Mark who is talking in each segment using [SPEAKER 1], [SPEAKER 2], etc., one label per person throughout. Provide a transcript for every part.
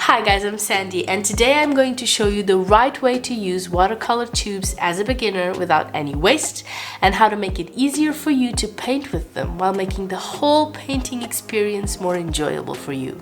[SPEAKER 1] Hi guys, I'm Sandy and today I'm going to show you the right way to use watercolor tubes as a beginner without any waste and how to make it easier for you to paint with them while making the whole painting experience more enjoyable for you.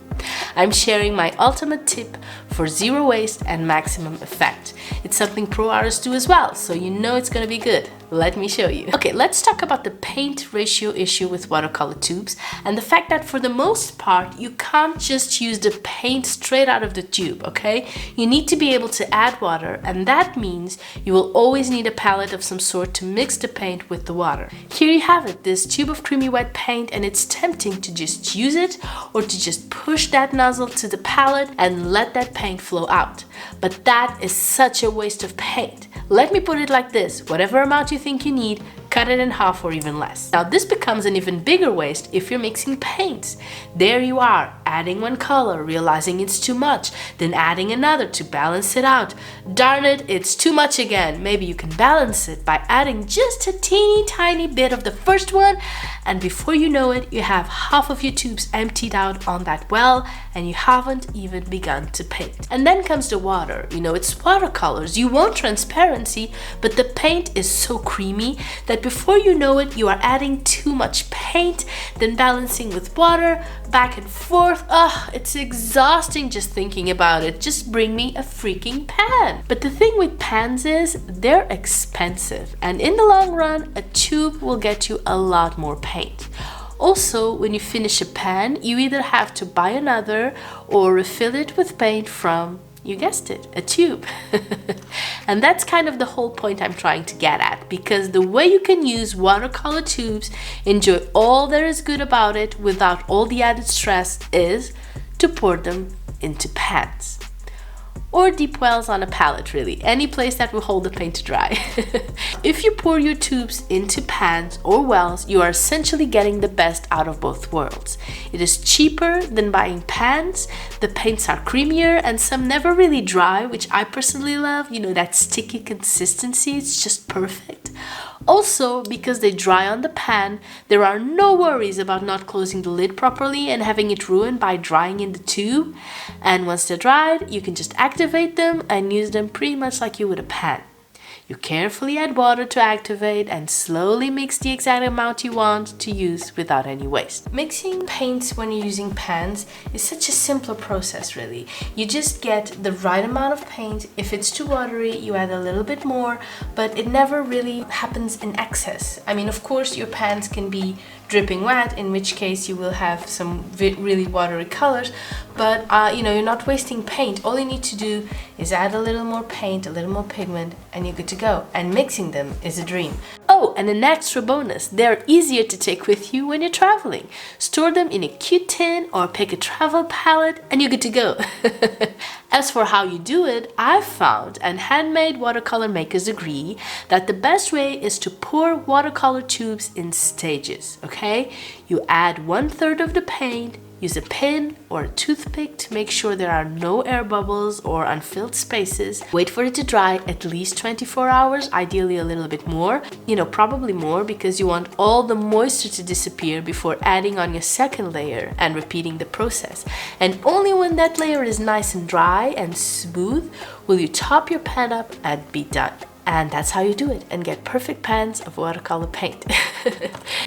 [SPEAKER 1] I'm sharing my ultimate tip for zero waste and maximum effect. It's something pro artists do as well, so you know it's gonna be good. Let me show you. Okay, let's talk about the paint ratio issue with watercolor tubes and the fact that for the most part you can't just use the paint straight out of the tube, okay? You need to be able to add water, and that means you will always need a palette of some sort to mix the paint with the water. Here you have it, this tube of creamy wet paint, and it's tempting to just use it or to just push that nozzle to the palette and let that paint flow out. But that is such a waste of paint. Let me put it like this, whatever amount you think you need, cut it in half or even less. Now this becomes an even bigger waste if you're mixing paints. There you are, adding one color, realizing it's too much, then adding another to balance it out. Darn it, it's too much again. Maybe you can balance it by adding just a teeny tiny bit of the first one, and before you know it, you have half of your tubes emptied out on that well and you haven't even begun to paint. And then comes the water. You know, it's watercolors. You want transparency, but the paint is so creamy that before you know it, you are adding too much paint, then balancing with water, back and forth. Ugh, it's exhausting just thinking about it. Just bring me a freaking pan. But the thing with pans is they're expensive, and in the long run, a tube will get you a lot more paint. Also, when you finish a pan, you either have to buy another or refill it with paint from, you guessed it, a tube. And that's kind of the whole point I'm trying to get at, because the way you can use watercolor tubes, enjoy all there is good about it without all the added stress, is to pour them into pans. Or deep wells on a palette, really. Any place that will hold the paint to dry. If you pour your tubes into pans or wells, you are essentially getting the best out of both worlds. It is cheaper than buying pans, the paints are creamier, and some never really dry, which I personally love. You know, that sticky consistency, it's just perfect. Also, because they dry on the pan, there are no worries about not closing the lid properly and having it ruined by drying in the tube. And once they're dried, you can just activate them and use them pretty much like you would a pan. You carefully add water to activate and slowly mix the exact amount you want to use without any waste. Mixing paints when you're using pans is such a simpler process, really. You just get the right amount of paint. If it's too watery, you add a little bit more, but it never really happens in excess. I mean, of course, your pans can be dripping wet, in which case you will have some really watery colors, but you know, you're not wasting paint. All you need to do is add a little more paint, a little more pigment, and you're good to go. And mixing them is a dream. Oh, and an extra bonus, they're easier to take with you when you're traveling. Store them in a cute tin or pick a travel palette and you're good to go. As for how you do it, I've found, and handmade watercolor makers agree, that the best way is to pour watercolor tubes in stages, okay? You add 1/3 of the paint, use a pin or a toothpick to make sure there are no air bubbles or unfilled spaces. Wait for it to dry at least 24 hours, ideally a little bit more. You know, probably more, because you want all the moisture to disappear before adding on your second layer and repeating the process. And only when that layer is nice and dry and smooth will you top your pan up and be done. And that's how you do it and get perfect pans of watercolor paint.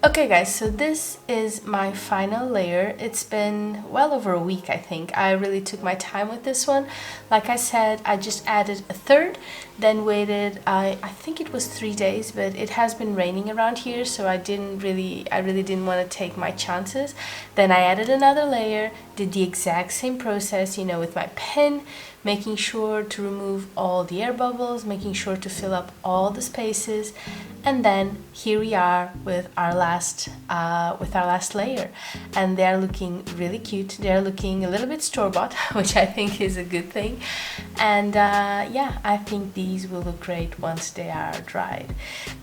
[SPEAKER 1] Okay guys, so this is my final layer. It's been well over a week, I think. I really took my time with this one. Like I said, I just added 1/3, then waited, I think it was 3 days, but it has been raining around here, so I really didn't want to take my chances. Then I added another layer, did the exact same process, you know, with my pen, making sure to remove all the air bubbles, making sure to fill up all the spaces, and then here we are with our last layer, and they're looking really cute. They're looking a little bit store-bought, which I think is a good thing, and yeah, I think these will look great once they are dried.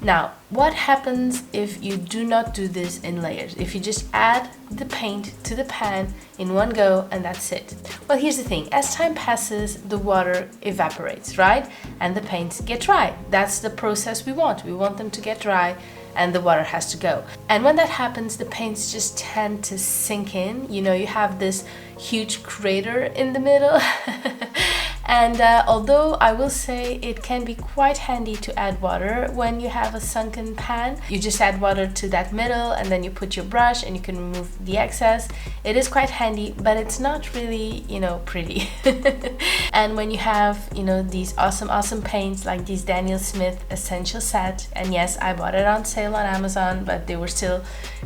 [SPEAKER 1] Now, what happens if you do not do this in layers? If you just add the paint to the pan in one go and that's it? Well, here's the thing, as time passes, the water evaporates, right? And the paints get dry. That's the process we want. We want them to get dry and the water has to go. And when that happens, the paints just tend to sink in. You know, you have this huge crater in the middle. And although I will say it can be quite handy to add water when you have a sunken pan, you just add water to that middle and then you put your brush and you can remove the excess. It is quite handy, but it's not really, you know, pretty. And when you have, you know, these awesome paints like these Daniel Smith Essential Set, and yes, I bought it on sale on Amazon, but they were still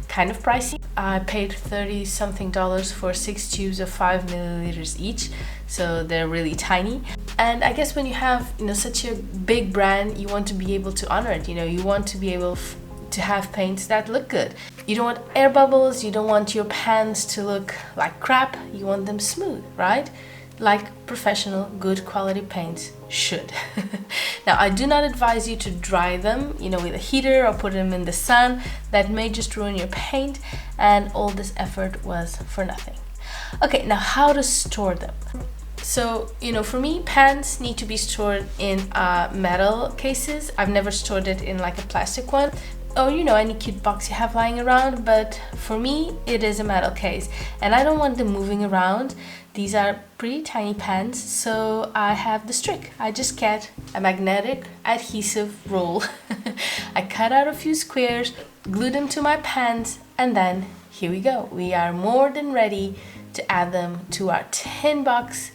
[SPEAKER 1] kind of pricey. I paid $30 something for 6 tubes of 5 milliliters each, so they're really tiny. And I guess when you have, you know, such a big brand, you want to be able to honor it. You know, you want to be able to have paints that look good. You don't want air bubbles, you don't want your pans to look like crap, you want them smooth, right? Like professional, good quality paints should. Now, I do not advise you to dry them, you know, with a heater or put them in the sun. That may just ruin your paint, and all this effort was for nothing. Okay, now how to store them. So, you know, for me, pans need to be stored in metal cases. I've never stored it in like a plastic one, or, you know, any cute box you have lying around, but for me it is a metal case and I don't want them moving around. These are pretty tiny pans, so I have this trick. I just get a magnetic adhesive roll. I cut out a few squares, glue them to my pans, and then here we go. We are more than ready to add them to our tin box,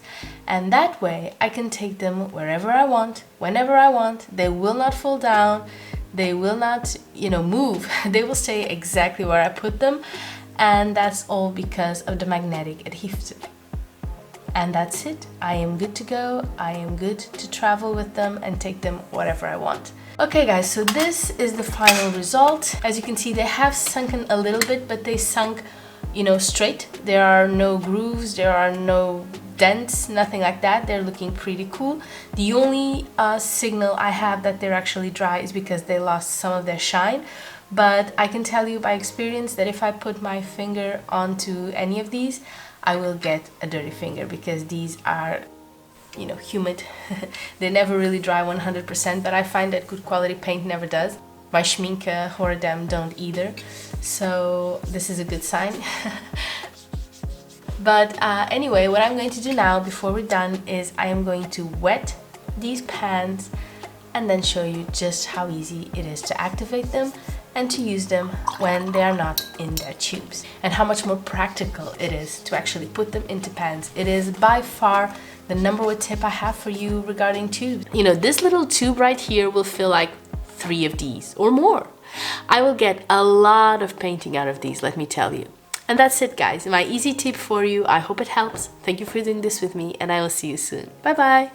[SPEAKER 1] and that way I can take them wherever I want, whenever I want. They will not fall down. They will not, you know, move. They will stay exactly where I put them, and that's all because of the magnetic adhesive. And that's it. I am good to go. I am good to travel with them and take them wherever I want. Okay guys, so this is the final result. As you can see, they have sunken a little bit, but they sunk, you know, straight. There are no grooves, there are no dents, nothing like that. They're looking pretty cool. The only signal I have that they're actually dry is because they lost some of their shine. But I can tell you by experience that if I put my finger onto any of these, I will get a dirty finger because these are, you know, humid. They never really dry 100%, but I find that good quality paint never does. My Schminke Horadam don't either, so this is a good sign. But anyway, what I'm going to do now before we're done is I am going to wet these pans and then show you just how easy it is to activate them and to use them when they are not in their tubes, and how much more practical it is to actually put them into pans. It is by far the #1 tip I have for you regarding tubes. You know, this little tube right here will fill like 3 of these or more. I will get a lot of painting out of these, let me tell you. And that's it guys, my easy tip for you. I hope it helps. Thank you for doing this with me, and I will see you soon. Bye bye.